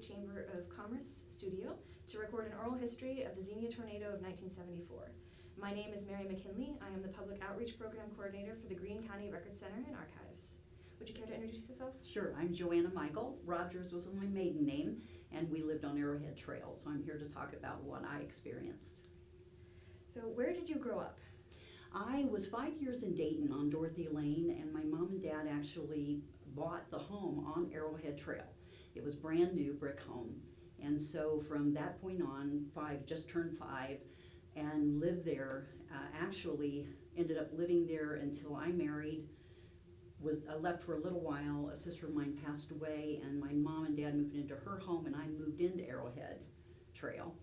Chamber of Commerce studio to record an oral history of the Xenia tornado of 1974. My name is Mary McKinley. I am the Public Outreach Program Coordinator for the Greene County Record Center and Archives. Would you care to introduce yourself? Sure, I'm Joanna Mikel. Rogers was my maiden name, and we lived on Arrowhead Trail, so I'm here to talk about what I experienced. So where did you grow up? I was 5 years in Dayton on Dorothy Lane, and my mom and dad actually bought the home on Arrowhead Trail. It was brand new brick home, and so from that point on, just turned 5, and lived there. Actually ended up living there until I married. I left for a little while. A sister of mine passed away, and my mom and dad moved into her home, and I moved into Arrowhead Trail,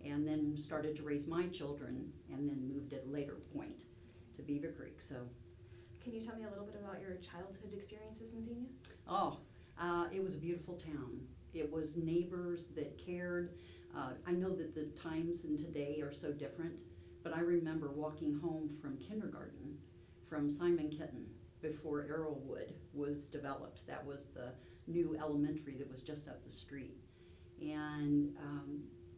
and then started to raise my children, and then moved at a later point to Beaver Creek. So, can you tell me a little bit about your childhood experiences in Xenia? It was a beautiful town. It was neighbors that cared. I know that the times in today are so different, but I remember walking home from kindergarten from Simon Kitten before Arrowwood was developed. That was the new elementary that was just up the street. And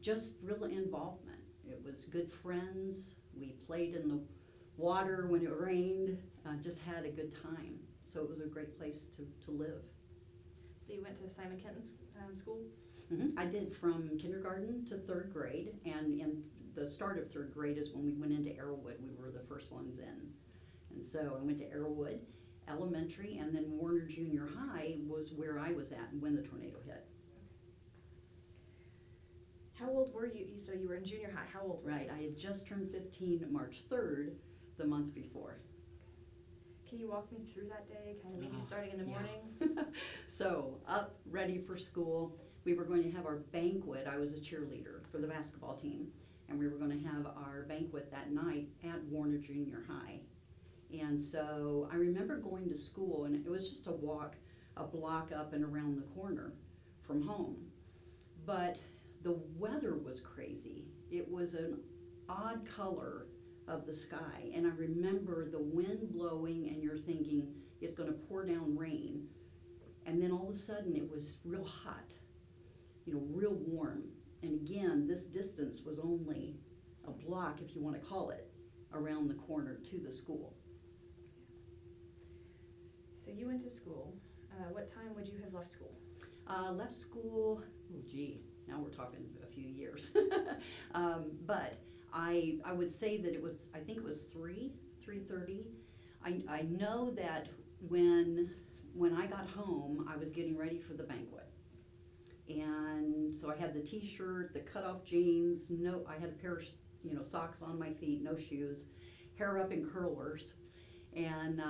just real involvement. It was good friends. We played in the water when it rained, just had a good time. So it was a great place to live. So you went to Simon Kenton's school? Mm-hmm. I did from kindergarten to 3rd grade, and in the start of 3rd grade is when we went into Arrowwood. We were the first ones in. And so I went to Arrowwood Elementary, and then Warner Junior High was where I was at when the tornado hit. How old were you? So you were in junior high. How old were you? Right, I had just turned 15 March 3rd, the month before. Can you walk me through that day, kind of maybe starting in the morning? So up, ready for school. We were going to have our banquet. I was a cheerleader for the basketball team, and we were going to have our banquet that night at Warner Junior High. And so I remember going to school, and it was just a walk a block up and around the corner from home. But the weather was crazy. It was an odd color of the sky, and I remember the wind blowing, and you're thinking it's going to pour down rain, and then all of a sudden it was real hot, real warm. And again, this distance was only a block, if you want to call it, around the corner to the school. So you went to school. What time would you have left school? Left school, now we're talking a few years. But I would say that I think it was 3:30. I know that when I got home, I was getting ready for the banquet. And so I had the t-shirt, the cutoff jeans, I had a pair of socks on my feet, no shoes, hair up in curlers. And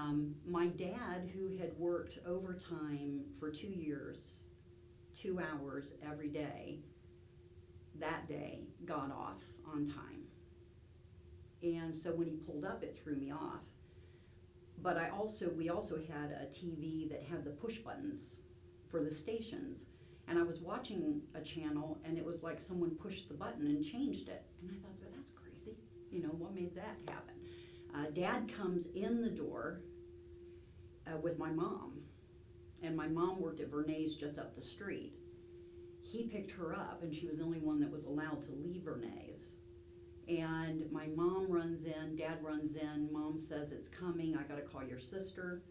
my dad, who had worked overtime for 2 years, 2 hours every day, that day got off on time. And so when he pulled up, it threw me off. But we also had a TV that had the push buttons for the stations. And I was watching a channel, and it was like someone pushed the button and changed it. And I thought, well, that's crazy. What made that happen? Dad comes in the door with my mom. And my mom worked at Vernay's just up the street. He picked her up, and she was the only one that was allowed to leave Vernay's. And my mom runs in, Dad runs in, Mom says, it's coming, I gotta call your sister.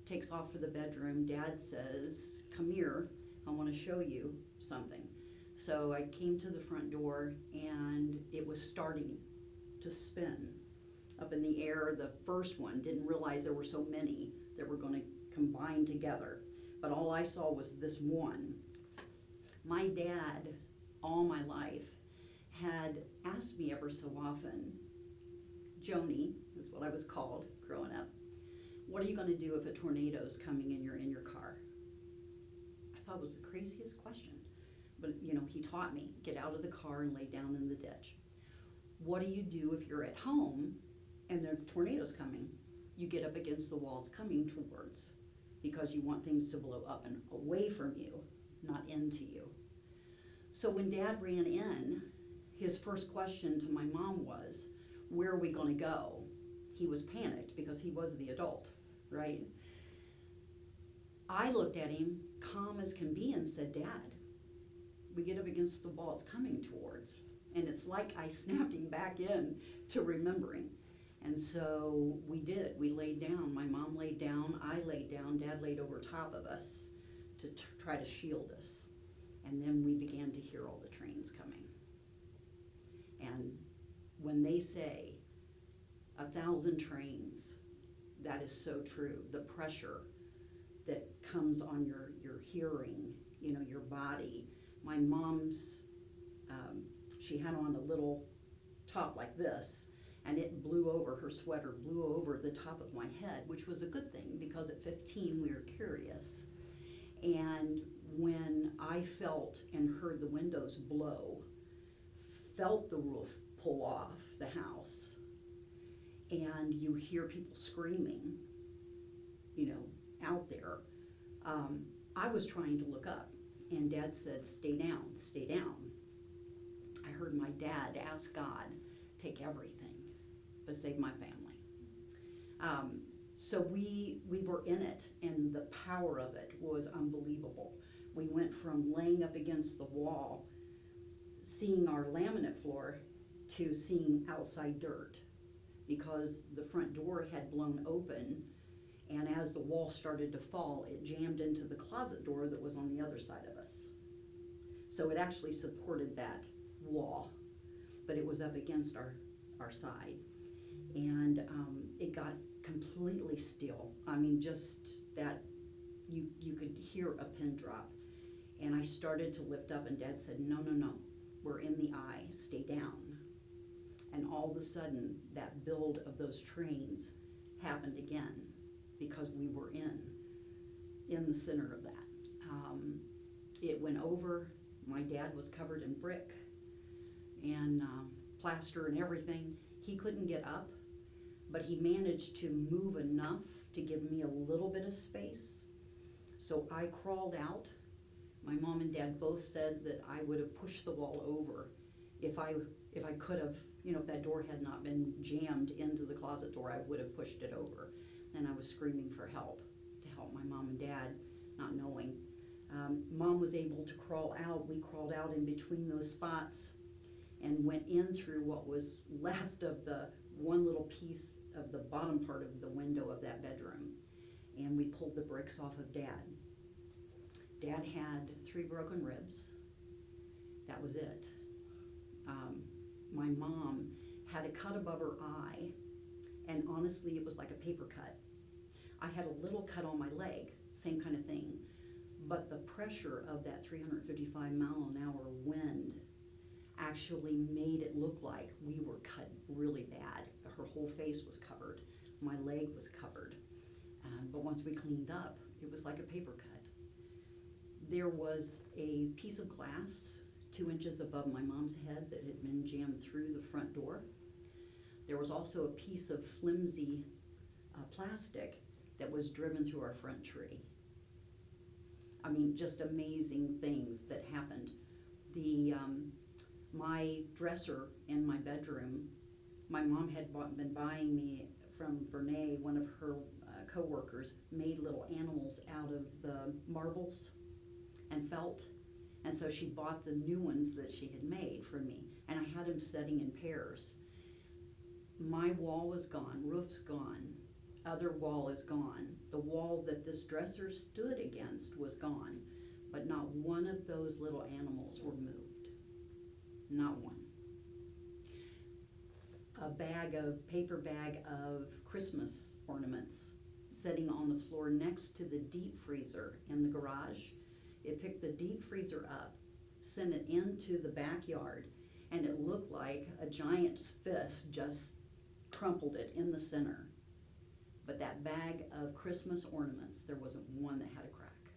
Takes off for the bedroom. Dad says, come here, I wanna show you something. So I came to the front door, and it was starting to spin up in the air. The first one, didn't realize there were so many that were gonna combine together. But all I saw was this one. My dad, all my life, had asked me ever so often, Joni is what I was called growing up, what are you going to do if a tornado's coming and you're in your car? I thought it was the craziest question. But, he taught me, get out of the car and lay down in the ditch. What do you do if you're at home and the tornado's coming? You get up against the wall it's coming towards, because you want things to blow up and away from you, not into you. So when Dad ran in, his first question to my mom was, where are we going to go? He was panicked because he was the adult, right? I looked at him, calm as can be, and said, Dad, we get up against the wall it's coming towards. And it's like I snapped him back in to remembering. And so we did. We laid down. My mom laid down. I laid down. Dad laid over top of us to try to shield us. And then we began to hear all the trains coming. And when they say 1,000 trains, that is so true. The pressure that comes on your hearing, you know, your body. My mom's, she had on a little top like this, and it blew over, her sweater blew over the top of my head, which was a good thing because at 15 we were curious. And when I felt and heard the windows blow, felt the roof pull off the house, and you hear people screaming, you know, out there, I was trying to look up, and Dad said, stay down, stay down. I heard my dad ask God, take everything, but save my family. So we were in it, and the power of it was unbelievable. We went from laying up against the wall, seeing our laminate floor, to seeing outside dirt, because the front door had blown open, and as the wall started to fall, it jammed into the closet door that was on the other side of us. So it actually supported that wall, but it was up against our side. And it got completely still. I mean, just that you could hear a pin drop. And I started to lift up, and Dad said, no, no, no, we're in the eye, stay down. And all of a sudden, that build of those trains happened again, because we were in the center of that. It went over. My dad was covered in brick and plaster and everything. He couldn't get up, but he managed to move enough to give me a little bit of space. So I crawled out. My mom and Dad both said that I would have pushed the wall over if I could have, you know, if that door had not been jammed into the closet door, I would have pushed it over. And I was screaming for help, to help my mom and Dad, not knowing. Mom was able to crawl out. We crawled out in between those spots and went in through what was left of the one little piece of the bottom part of the window of that bedroom. And we pulled the bricks off of Dad. Dad had 3 broken ribs. That was it. My mom had a cut above her eye, and honestly, it was like a paper cut. I had a little cut on my leg, same kind of thing, but the pressure of that 355-mile-an-hour wind actually made it look like we were cut really bad. Her whole face was covered. My leg was covered. But once we cleaned up, it was like a paper cut. There was a piece of glass 2 inches above my mom's head that had been jammed through the front door. There was also a piece of flimsy plastic that was driven through our front tree. I mean, just amazing things that happened. My dresser in my bedroom, my mom had been buying me from Vernay, one of her co-workers, made little animals out of the marbles and felt. And so she bought the new ones that she had made for me. And I had them setting in pairs. My wall was gone, roof's gone, other wall is gone. The wall that this dresser stood against was gone, but not one of those little animals were moved. Not one. A paper bag of Christmas ornaments sitting on the floor next to the deep freezer in the garage. It picked the deep freezer up, sent it into the backyard, and it looked like a giant's fist just crumpled it in the center. But that bag of Christmas ornaments, there wasn't one that had a crack.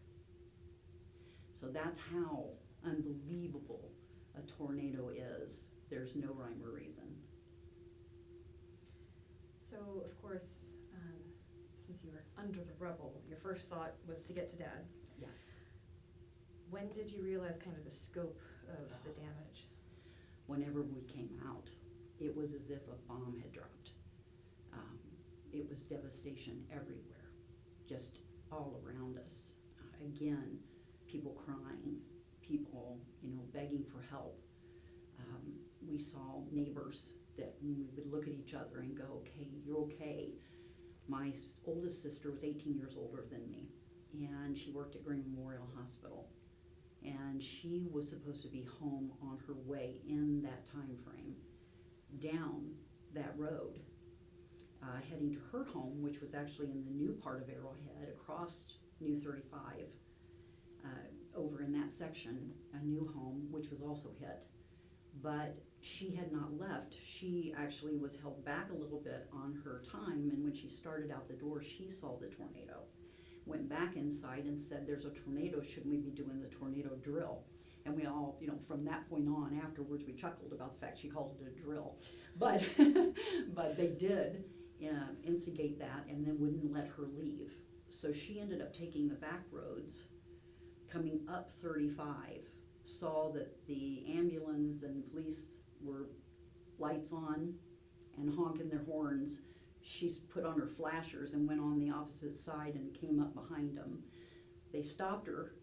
So that's how unbelievable a tornado is. There's no rhyme or reason. So, of course, since you were under the rubble, your first thought was to get to Dad. Yes. When did you realize kind of the scope of the damage? Whenever we came out, it was as if a bomb had dropped. It was devastation everywhere, just all around us. Again, people crying, people, begging for help. We saw neighbors that we would look at each other and go, okay, you're okay. My oldest sister was 18 years older than me, and she worked at Greene Memorial Hospital. And she was supposed to be home on her way in that time frame down that road, heading to her home, which was actually in the new part of Arrowhead, across New 35, over in that section, a new home, which was also hit. But she had not left. She actually was held back a little bit on her time, and when she started out the door, she saw the tornado. Went back inside and said, there's a tornado, shouldn't we be doing the tornado drill? And we all, from that point on afterwards, we chuckled about the fact she called it a drill. But, but they did instigate that and then wouldn't let her leave. So she ended up taking the back roads, coming up 35, saw that the ambulance and police were lights on and honking their horns. She put on her flashers and went on the opposite side and came up behind them. They stopped her,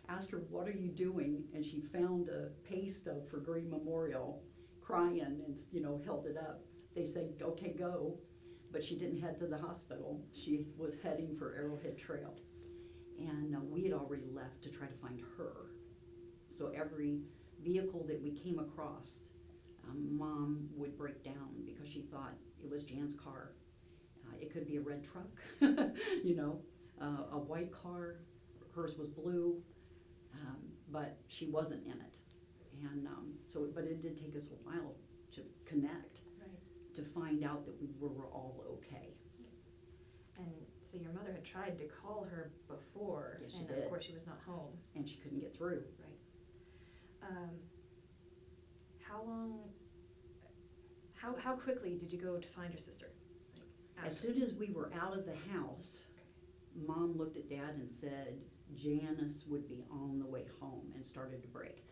asked her, what are you doing? And she found a pay stub for Greene Memorial, crying, and held it up. They said, okay, go. But she didn't head to the hospital. She was heading for Arrowhead Trail. And we had already left to try to find her. So every vehicle that we came across, Mom would break down because she thought it was Jan's car. It could be a red truck, a white car. Hers was blue, but she wasn't in it. And but it did take us a while to connect, right, to find out that we were all okay. And so your mother had tried to call her before, yes, and she did. Of course she was not home. And she couldn't get through. Right. How quickly did you go to find your sister? As soon as we were out of the house, okay, Mom looked at Dad and said Janice would be on the way home, and started to break.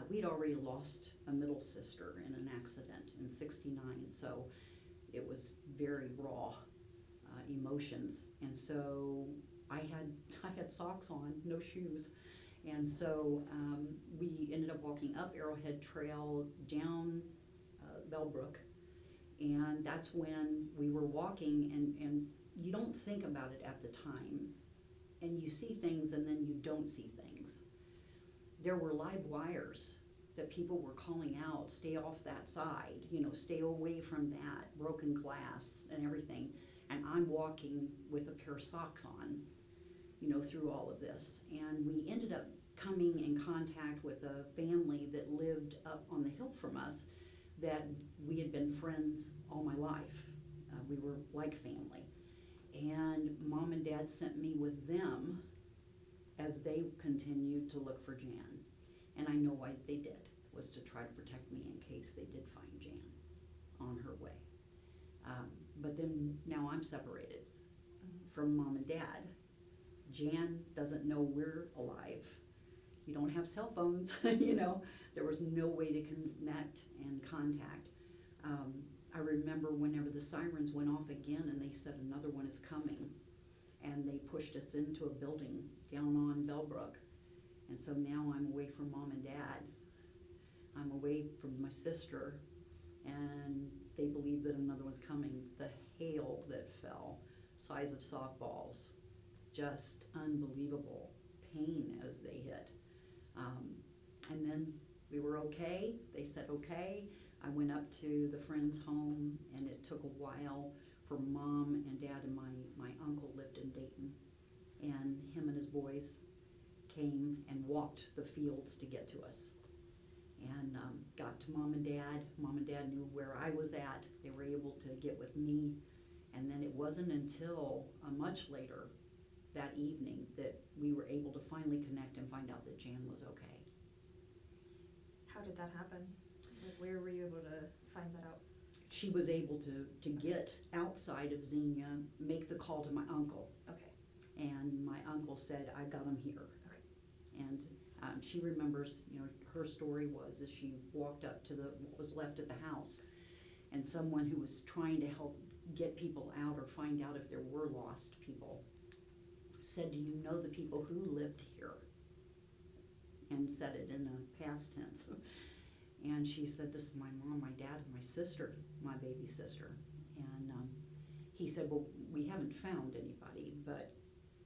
We'd already lost a middle sister in an accident in '69, so it was very raw emotions. And so I had socks on, no shoes. And so we ended up walking up Arrowhead Trail, down Bellbrook, and that's when we were walking, and you don't think about it at the time, and you see things and then you don't see things. There were live wires that people were calling out, stay off that side, stay away from that, broken glass and everything. And I'm walking with a pair of socks on, through all of this. And we ended up coming in contact with a family that lived up on the hill from us, that we had been friends all my life. We were like family. And Mom and Dad sent me with them as they continued to look for Jan. And I know why they did, was to try to protect me in case they did find Jan on her way. But then now I'm separated from Mom and Dad. Jan doesn't know we're alive. You don't have cell phones, there was no way to connect and contact. I remember whenever the sirens went off again and they said another one is coming, and they pushed us into a building down on Bellbrook. And so now I'm away from Mom and Dad. I'm away from my sister, and they believe that another one's coming. The hail that fell, size of softballs, just unbelievable pain as they hit. And then we were okay. They said okay. I went up to the friend's home, and it took a while for Mom and Dad, and my uncle lived in Dayton, and him and his boys came and walked the fields to get to us. And got to Mom and Dad. Mom and Dad knew where I was at. They were able to get with me. And then it wasn't until much later that evening that we were able to finally connect and find out that Jan was okay. How did that happen? Where were you able to find that out? She was able to get outside of Xenia, make the call to my uncle. Okay. And my uncle said, I've got him here. Okay. And she remembers, her story was as she walked up to what was left of the house, and someone who was trying to help get people out or find out if there were lost people said, do you know the people who lived here? and said it in a past tense. And she said, "This is my mom, my dad, and my sister, my baby sister." And he said, "Well, we haven't found anybody, but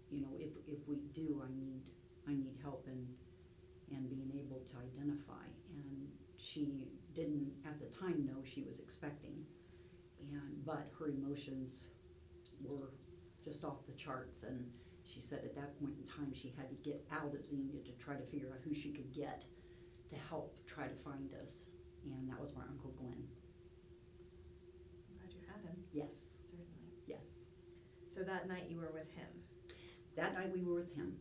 you know, if we do, I need help in being able to identify." And she didn't at the time know she was expecting, but her emotions were just off the charts. And she said at that point in time she had to get out of Xenia to try to figure out who she could get to help try to find us, and that was my Uncle Glenn. I'm glad you had him. Yes. Certainly. Yes. So that night you were with him? That night we were with him.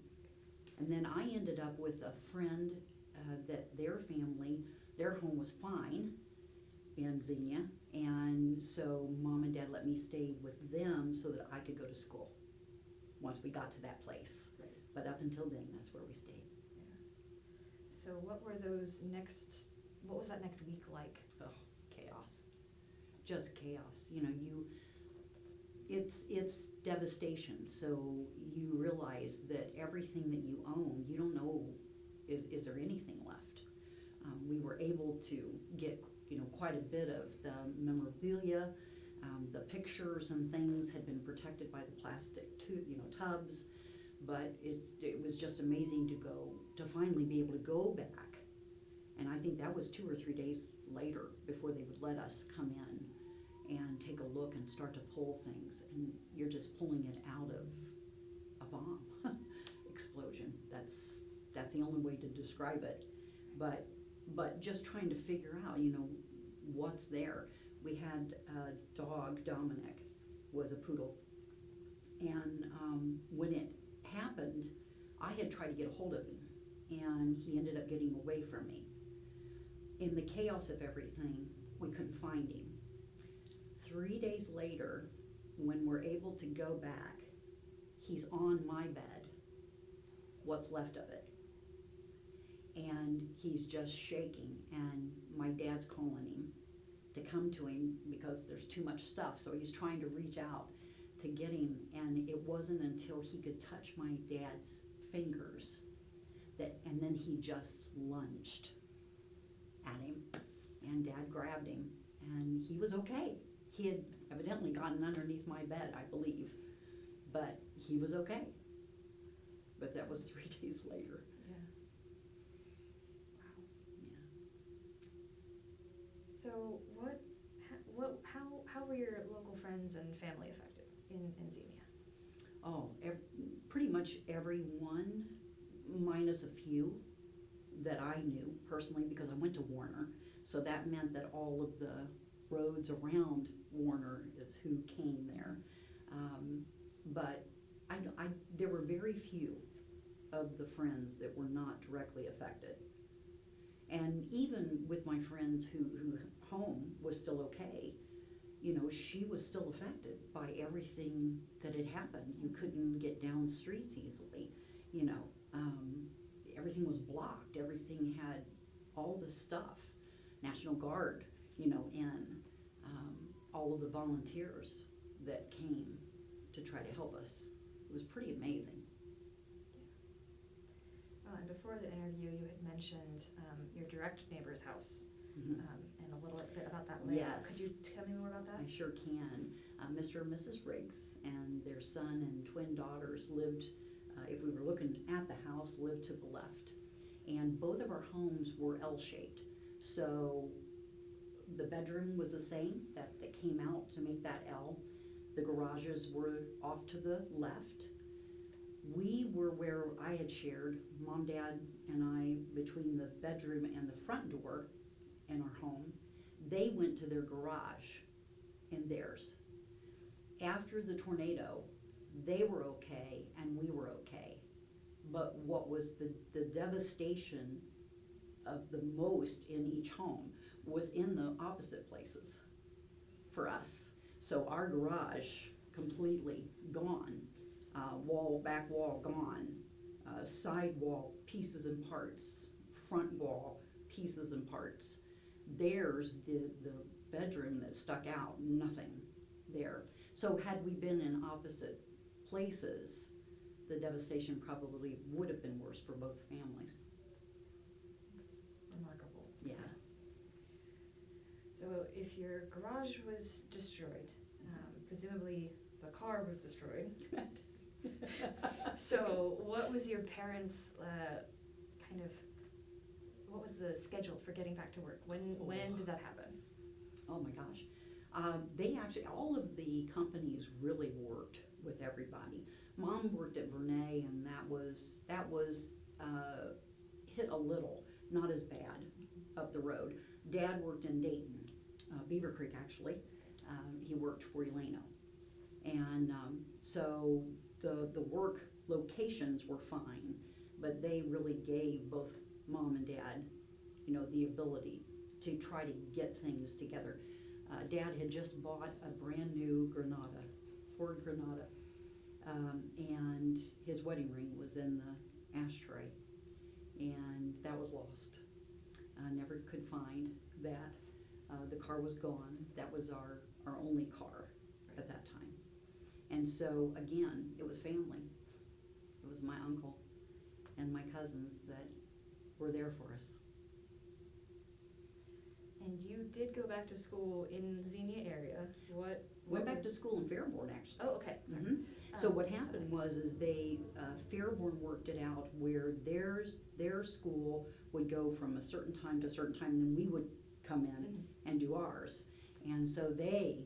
And then I ended up with a friend that their family, their home was fine in Xenia, and so Mom and Dad let me stay with them so that I could go to school once we got to that place. Right. But up until then, that's where we stayed. Yeah. So what was that next week like? Oh, chaos. Just chaos. You know, it's devastation. So you realize that everything that you own, you don't know, is there anything left? We were able to get, quite a bit of the memorabilia. The pictures and things had been protected by the plastic tubs, but it was just amazing to finally be able to go back. And I think that was 2 or 3 days later before they would let us come in and take a look and start to pull things. And you're just pulling it out of a bomb explosion. That's the only way to describe it. But just trying to figure out, what's there. We had a dog, Dominic, was a poodle. And when it happened, I had tried to get a hold of him, and he ended up getting away from me. In the chaos of everything, we couldn't find him. 3 days later, when we're able to go back, he's on my bed, what's left of it. And he's just shaking, and my dad's calling him to come to him because there's too much stuff. So he's trying to reach out to get him, and it wasn't until he could touch my dad's fingers and then he just lunged at him, and Dad grabbed him, and he was okay. He had evidently gotten underneath my bed, I believe, but he was okay. But that was 3 days later. Yeah. Wow. Yeah. So how were your local friends and family affected in Xenia? Oh, pretty much everyone, minus a few that I knew personally, because I went to Warner. So that meant that all of the roads around Warner is who came there. But there were very few of the friends that were not directly affected. And even with my friends who home was still okay, she was still affected by everything that had happened. You couldn't get down streets easily, everything was blocked. Everything had all the stuff, National Guard, and all of the volunteers that came to try to help us. It was pretty amazing. And before the interview, you had mentioned your direct neighbor's house, Mm-hmm. and a little bit about that layout. Yes. Could you tell me more about that? I sure can. Mr. and Mrs. Riggs and their son and twin daughters lived, if we were looking at the house, lived to the left. And both of our homes were L-shaped. So the bedroom was the same, that came out to make that L. The garages were off to the left. We were where I had shared, Mom, Dad, and I, between the bedroom and the front door in our home. They went to their garage in theirs. After the tornado, they were okay and we were okay. But what was the devastation of the most in each home was in the opposite places for us. So our garage completely gone, back wall gone, side wall pieces and parts, front wall pieces and parts. There's the bedroom that stuck out, nothing there. So had we been in opposite places, the devastation probably would have been worse for both families. So if your garage was destroyed, presumably the car was destroyed. So what was your parents' what was the schedule for getting back to work? When did that happen? Oh my gosh. They actually, all of the companies really worked with everybody. Mom worked at Vernay, and that was hit a little, not as bad up the road. Dad worked in Dayton, Beaver Creek actually. He worked for Eleno. And so the work locations were fine, but they really gave both Mom and Dad, the ability to try to get things together. Dad had just bought a brand new Ford Granada, and his wedding ring was in the ashtray, and that was lost. Never could find that. The car was gone. That was our only car at that time. And so, again, it was family. It was my uncle and my cousins that were there for us. And you did go back to school in the Xenia area. Went back to school in Fairborn, actually. Oh, okay. Sorry. Mm-hmm. So what happened was they Fairborn worked it out where their school would go from a certain time to a certain time, and then we would come in and do ours. And so they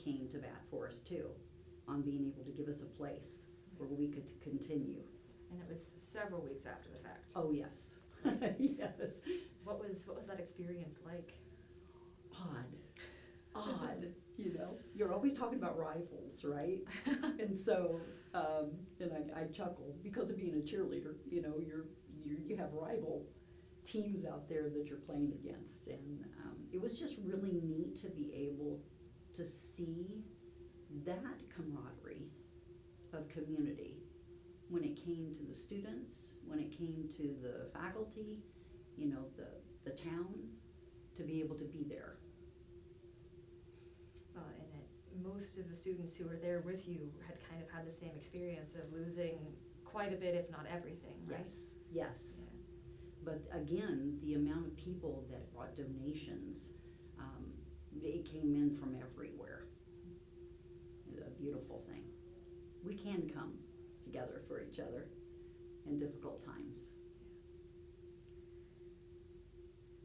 came to bat for us too, on being able to give us a place where we could continue. And it was several weeks after the fact. Oh yes, yes. What was that experience like? Odd. You're always talking about rivals, right? And so, and I chuckle because of being a cheerleader. You have rival teams out there that you're playing against, and it was just really neat to be able to see that camaraderie of community when it came to the students, when it came to the faculty, the town, to be able to be there. And that most of the students who were there with you had kind of had the same experience of losing quite a bit, if not everything, right? Yes. Yeah. But again, the amount of people that brought donations, they came in from everywhere. A beautiful thing. We can come together for each other in difficult times.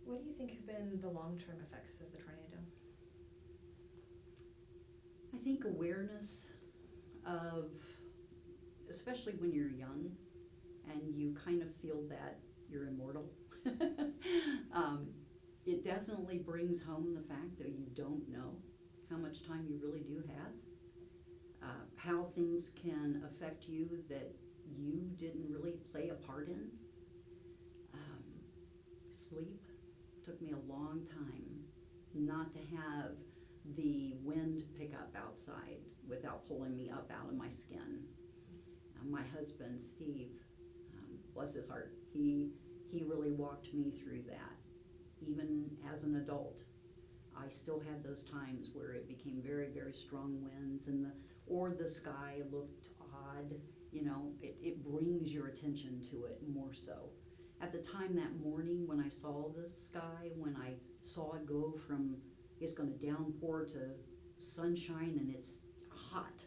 What do you think have been the long-term effects of the tornado? I think awareness of, especially when you're young and you kind of feel that you're immortal, it definitely brings home the fact that you don't know how much time you really do have, how things can affect you that you didn't really play a part in. Sleep took me a long time not to have the wind pick up outside without pulling me up out of my skin. My husband, Steve, bless his heart, he really walked me through that. Even as an adult, I still had those times where it became very, very strong winds or the sky looked odd. It brings your attention to it more so. At the time that morning when I saw the sky, when I saw it go from it's going to downpour to sunshine and it's hot,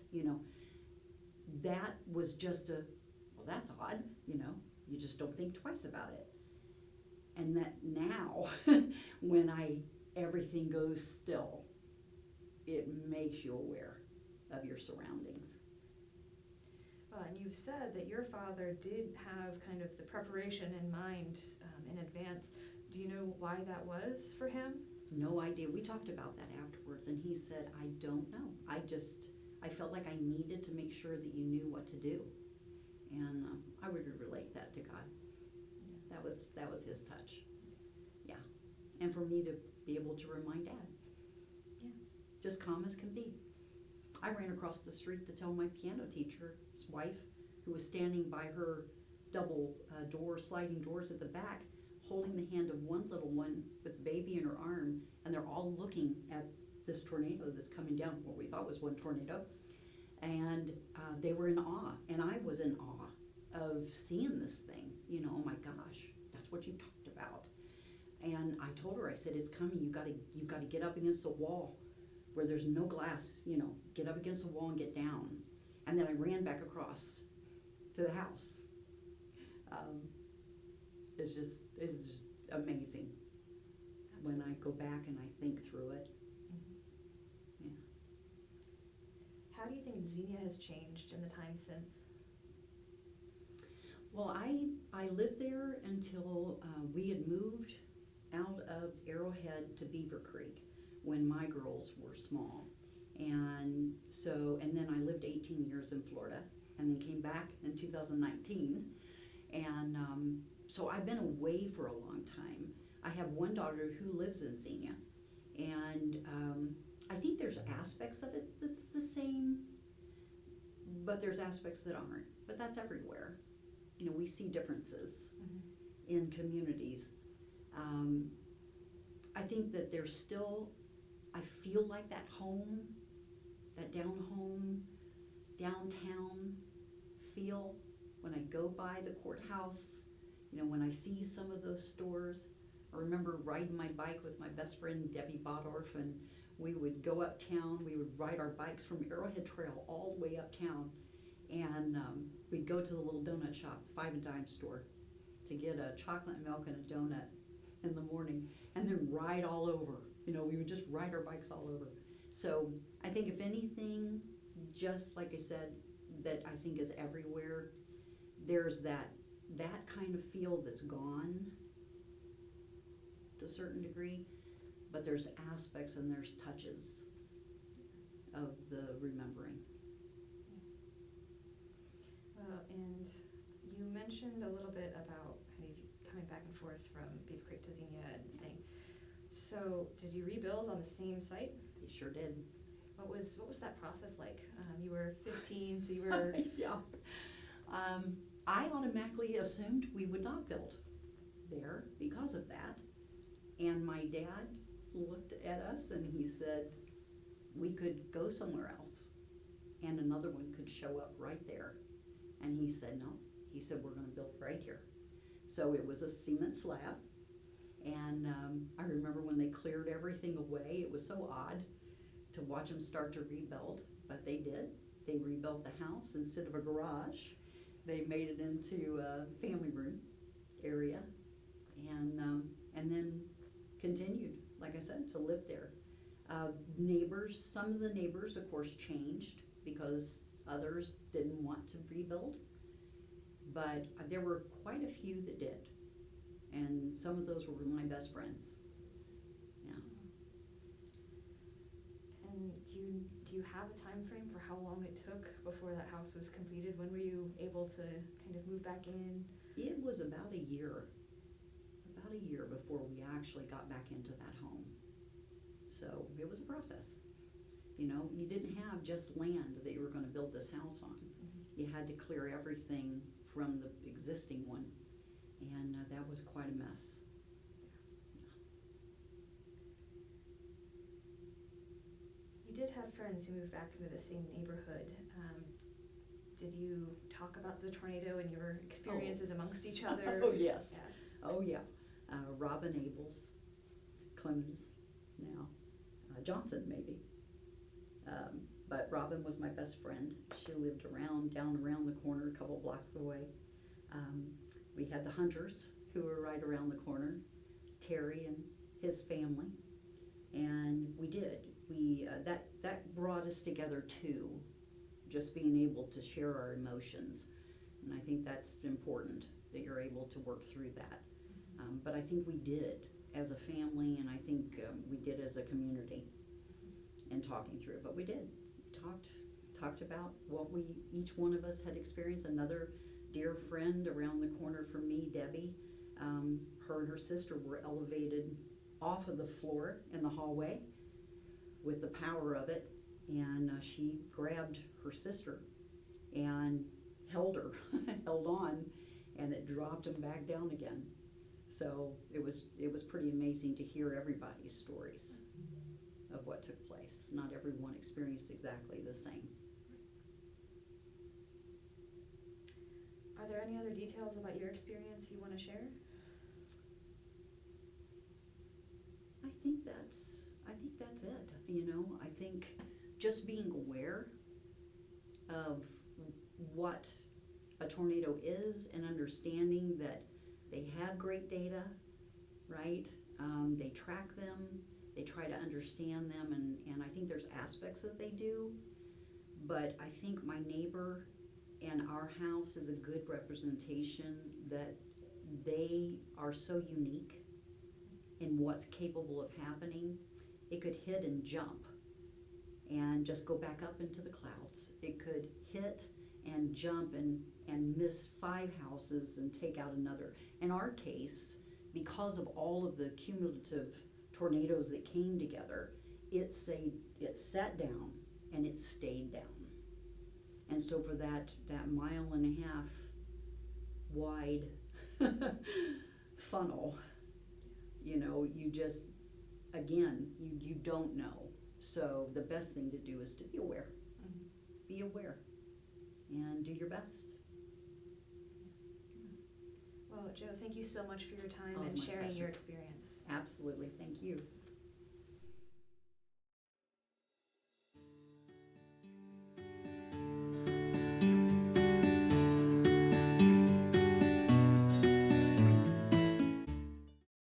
that was just well, that's odd, you just don't think twice about it. And that now, when everything goes still, it makes you aware of your surroundings. And you've said that your father did have kind of the preparation in mind in advance. Do you know why that was for him? No idea. We talked about that afterwards, and he said, I don't know. I felt like I needed to make sure that you knew what to do. And I would relate that to God. Yeah. That was his touch. Yeah. And for me to be able to remind Dad. Yeah. Just calm as can be. I ran across the street to tell my piano teacher's wife, who was standing by her double sliding doors at the back, holding the hand of one little one with the baby in her arm, and they're all looking at this tornado that's coming down, what we thought was one tornado, and they were in awe, and I was in awe of seeing this thing. Oh my gosh, that's what you talked about. And I told her, I said, it's coming. You gotta get up against the wall where there's no glass, get up against the wall and get down. And then I ran back across to the house. It's just amazing when I go back and I think through it. Yeah. How do you think Xenia has changed in the time since? Well, I lived there until we had moved out of Arrowhead to Beaver Creek when my girls were small. And then I lived 18 years in Florida and then came back in 2019. And so I've been away for a long time. I have one daughter who lives in Xenia. And I think there's aspects of it that's the same, but there's aspects that aren't. But that's everywhere. We see differences in communities. I think that there's still, I feel like that home, that downtown feel when I go by the courthouse, when I see some of those stores. I remember riding my bike with my best friend Debbie Bodorf, and we would go uptown. We would ride our bikes from Arrowhead Trail all the way uptown, and we'd go to the little donut shop, the 5 and Dime store, to get a chocolate milk and a donut in the morning, and then ride all over. We would just ride our bikes all over. So I think if anything, just like I said, that I think is everywhere, there's that kind of feel that's gone to a certain degree, but there's aspects and there's touches of the remembering. Well, and you mentioned a little bit about kind of coming back and forth from Beaver Creek to Xenia and staying. So did you rebuild on the same site? We sure did. What was that process like? You were 15, so you were... Yeah. I automatically assumed we would not build there because of that. And my dad looked at us and he said, we could go somewhere else and another one could show up right there. And he said, no. He said, we're going to build right here. So it was a cement slab. And I remember when they cleared everything away, it was so odd to watch them start to rebuild, but they did. They rebuilt the house. Instead of a garage, they made it into a family room area, and then continued, like I said, to live there. Neighbors, some of the neighbors, of course, changed because others didn't want to rebuild, but there were quite a few that did, and some of those were my best friends. Yeah. And do you have a time frame for how long it took before that house was completed? When were you able to kind of move back in? It was about a year before we actually got back into that home. So it was a process. You didn't have just land that you were going to build this house on. You had to clear everything from the existing one, and that was quite a mess. You did have friends who moved back into the same neighborhood. Did you talk about the tornado and your experiences amongst each other? Oh, yes. Yeah. Oh, yeah. Robin Abels, Clemens now, Johnson maybe. But Robin was my best friend. She lived down around the corner, a couple blocks away. We had the Hunters, who were right around the corner, Terry and his family. And that brought us together too, just being able to share our emotions. And I think that's important, that you're able to work through that. But I think we did as a family, and I think we did as a community in talking through it. But we did. Talked about what each one of us had experienced. Another dear friend around the corner from me, Debbie, her and her sister were elevated off of the floor in the hallway with the power of it, and she grabbed her sister and held on, and it dropped them back down again. So it was pretty amazing to hear everybody's stories of what took place. Not everyone experienced exactly the same. Are there any other details about your experience you want to share? that's it. You know, I think just being aware of what a tornado is and understanding that they have great data, right? They track them, they try to understand them, and I think there's aspects that they do, but I think my neighbor and our house is a good representation that they are so unique in what's capable of happening. It could hit and jump and just go back up into the clouds. It could hit and jump and miss 5 houses and take out another. In our case, because of all of the cumulative tornadoes that came together, it sat down and it stayed down. And so for that 1.5 mile wide funnel, you know, you just, again, you don't know. So the best thing to do is to be aware. Mm-hmm. Be aware and do your best. Well, Jo, thank you so much for your time Oh, and it's my sharing pleasure. your experience. Absolutely, thank you.